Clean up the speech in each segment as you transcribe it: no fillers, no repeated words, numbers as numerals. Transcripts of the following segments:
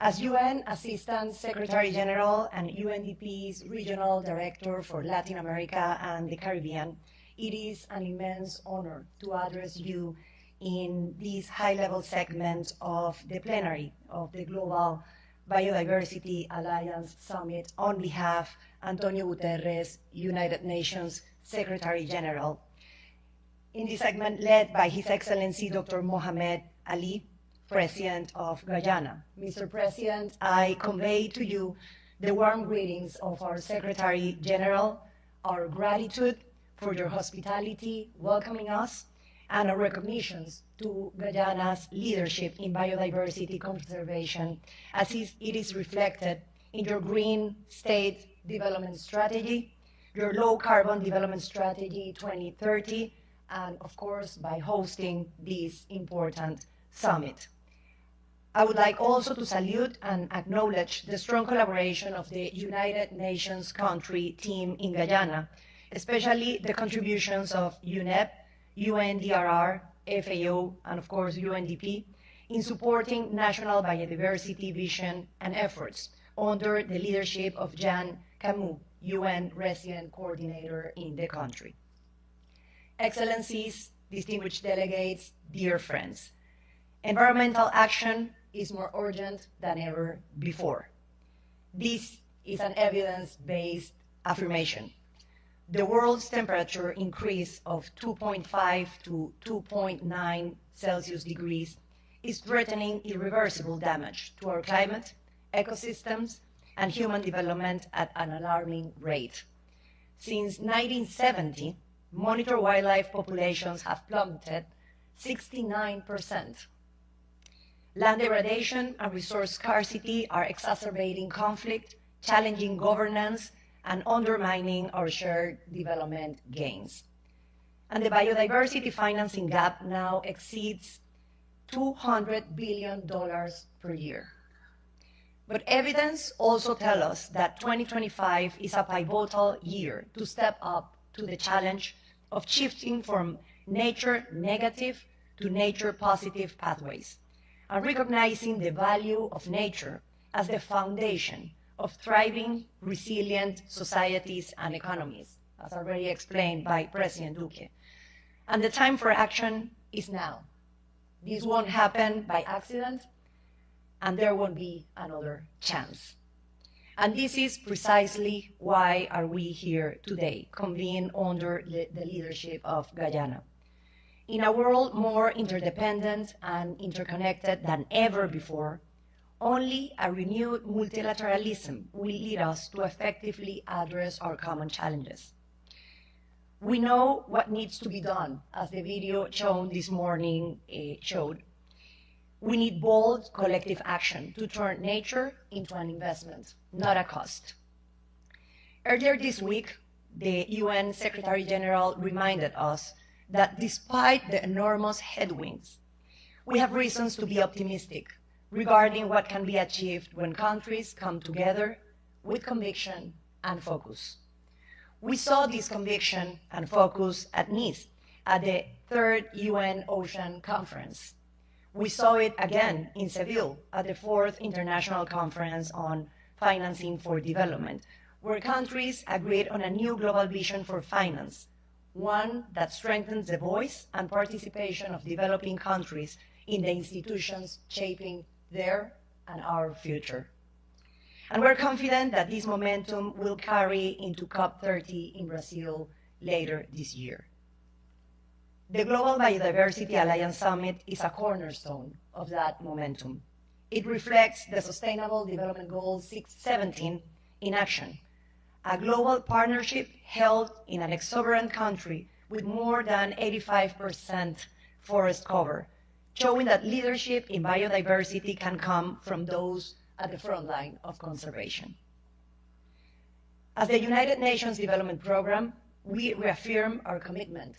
As UN Assistant Secretary-General and UNDP's Regional Director for Latin America and the Caribbean, it is an immense honor to address you in this high-level segment of the plenary of the Global Biodiversity Alliance Summit on behalf of António Guterres, United Nations Secretary-General. In this segment led by His Excellency Dr. Mohamed Ali, President of Guyana. Mr. President, I convey to you the warm greetings of our Secretary-General, our gratitude for your hospitality welcoming us, and our recognitions to Guyana's leadership in biodiversity conservation as it is reflected in your Green State Development Strategy, your Low Carbon Development Strategy 2030, and of course by hosting this important summit. I would like also to salute and acknowledge the strong collaboration of the United Nations country team in Guyana, especially the contributions of UNEP, UNDRR, FAO, and of course UNDP, in supporting national biodiversity vision and efforts under the leadership of Jan Camus, UN Resident Coordinator in the country. Excellencies, distinguished delegates, dear friends, environmental action is more urgent than ever before. This is an evidence-based affirmation. The world's temperature increase of 2.5 to 2.9 Celsius degrees is threatening irreversible damage to our climate, ecosystems, and human development at an alarming rate. Since 1970, monitored wildlife populations have plummeted 69%. Land degradation and resource scarcity are exacerbating conflict, challenging governance, and undermining our shared development gains. And the biodiversity financing gap now exceeds $200 billion per year. But evidence also tells us that 2025 is a pivotal year to step up to the challenge of shifting from nature negative to nature positive pathways, and recognizing the value of nature as the foundation of thriving, resilient societies and economies, as already explained by President Duque. And the time for action is now. This won't happen by accident, and there won't be another chance. And this is precisely why are we here today, convened under the leadership of Guyana. In a world more interdependent and interconnected than ever before, only a renewed multilateralism will lead us to effectively address our common challenges. We know what needs to be done, as the video shown this morning showed. We need bold collective action to turn nature into an investment, not a cost. Earlier this week, the UN Secretary-General reminded us that despite the enormous headwinds, we have reasons to be optimistic regarding what can be achieved when countries come together with conviction and focus. We saw this conviction and focus at Nice at the 3rd UN Ocean Conference. We saw it again in Seville at the 4th International Conference on Financing for Development, where countries agreed on a new global vision for finance, one that strengthens the voice and participation of developing countries in the institutions shaping their and our future. And we're confident that this momentum will carry into COP30 in Brazil later this year. The Global Biodiversity Alliance Summit is a cornerstone of that momentum. It reflects the Sustainable Development Goal 17 in action, a global partnership held in an exuberant country with more than 85% forest cover, showing that leadership in biodiversity can come from those at the front line of conservation. As the United Nations Development Programme, we reaffirm our commitment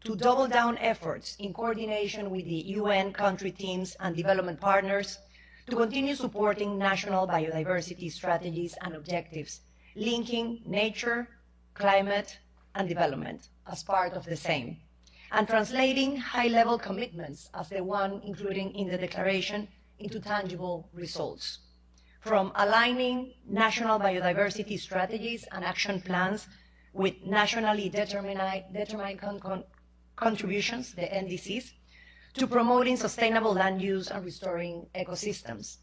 to double down efforts in coordination with the UN country teams and development partners to continue supporting national biodiversity strategies and objectives, linking nature, climate, and development as part of the same, and translating high-level commitments as the one including in the declaration into tangible results. from aligning national biodiversity strategies and action plans with nationally determined contributions, the NDCs, to promoting sustainable land use and restoring ecosystems.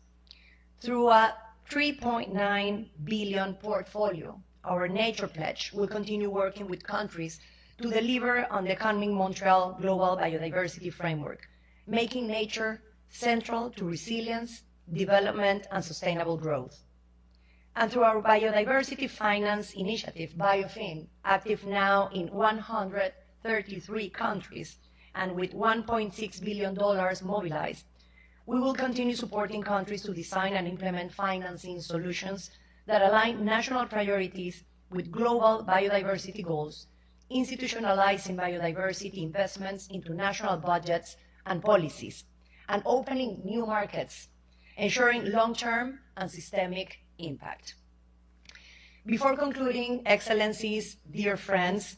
Through a $3.9 billion portfolio, our Nature Pledge will continue working with countries to deliver on the coming Montreal Global Biodiversity Framework, making nature central to resilience, development, and sustainable growth. And through our biodiversity finance initiative, BioFin, active now in 133 countries, and with $1.6 billion mobilized, we will continue supporting countries to design and implement financing solutions that align national priorities with global biodiversity goals, institutionalizing biodiversity investments into national budgets and policies, and opening new markets, ensuring long-term and systemic impact. Before concluding, Excellencies, dear friends,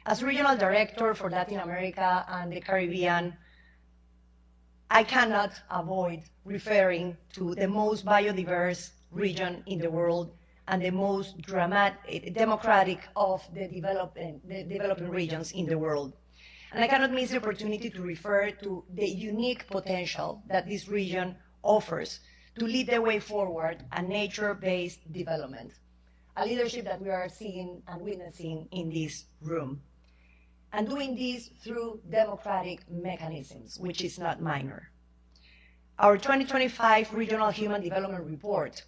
as Regional Director for Latin America and the Caribbean, I cannot avoid referring to the most biodiverse region in the world and the most democratic of the developing regions in the world. And I cannot miss the opportunity to refer to the unique potential that this region offers to lead the way forward a nature-based development, a leadership that we are seeing and witnessing in this room. And doing this through democratic mechanisms, which is not minor. Our 2025 Regional Human Development Report,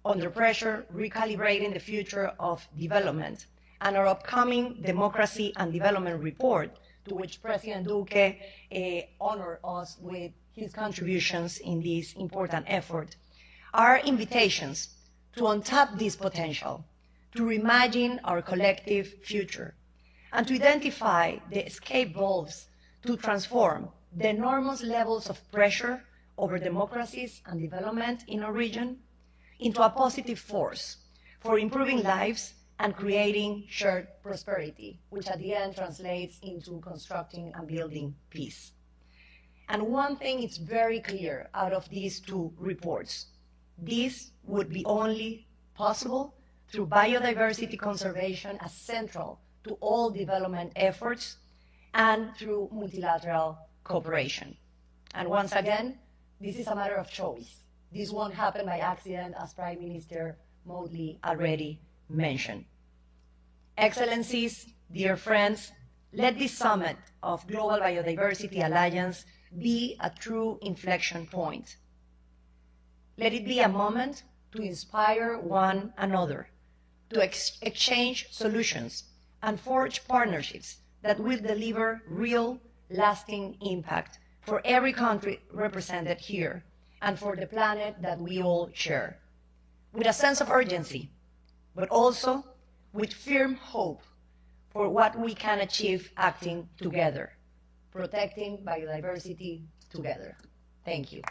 Under Pressure, Recalibrating the Future of Development, and our upcoming Democracy and Development Report, to which President Duque honored us with his contributions in this important effort, are invitations to untap this potential, to reimagine our collective future, and to identify the escape valves to transform the enormous levels of pressure over democracies and development in our region into a positive force for improving lives and creating shared prosperity, which at the end translates into constructing and building peace. And one thing is very clear out of these two reports: this would be only possible through biodiversity conservation as central to all development efforts and through multilateral cooperation. And once again, this is a matter of choice. This won't happen by accident, as Prime Minister Modi already mentioned. Excellencies, dear friends, let this summit of Global Biodiversity Alliance be a true inflection point. Let it be a moment to inspire one another, to exchange solutions, and forge partnerships that will deliver real, lasting impact for every country represented here and for the planet that we all share, with a sense of urgency, but also with firm hope for what we can achieve acting together, protecting biodiversity together. Thank you.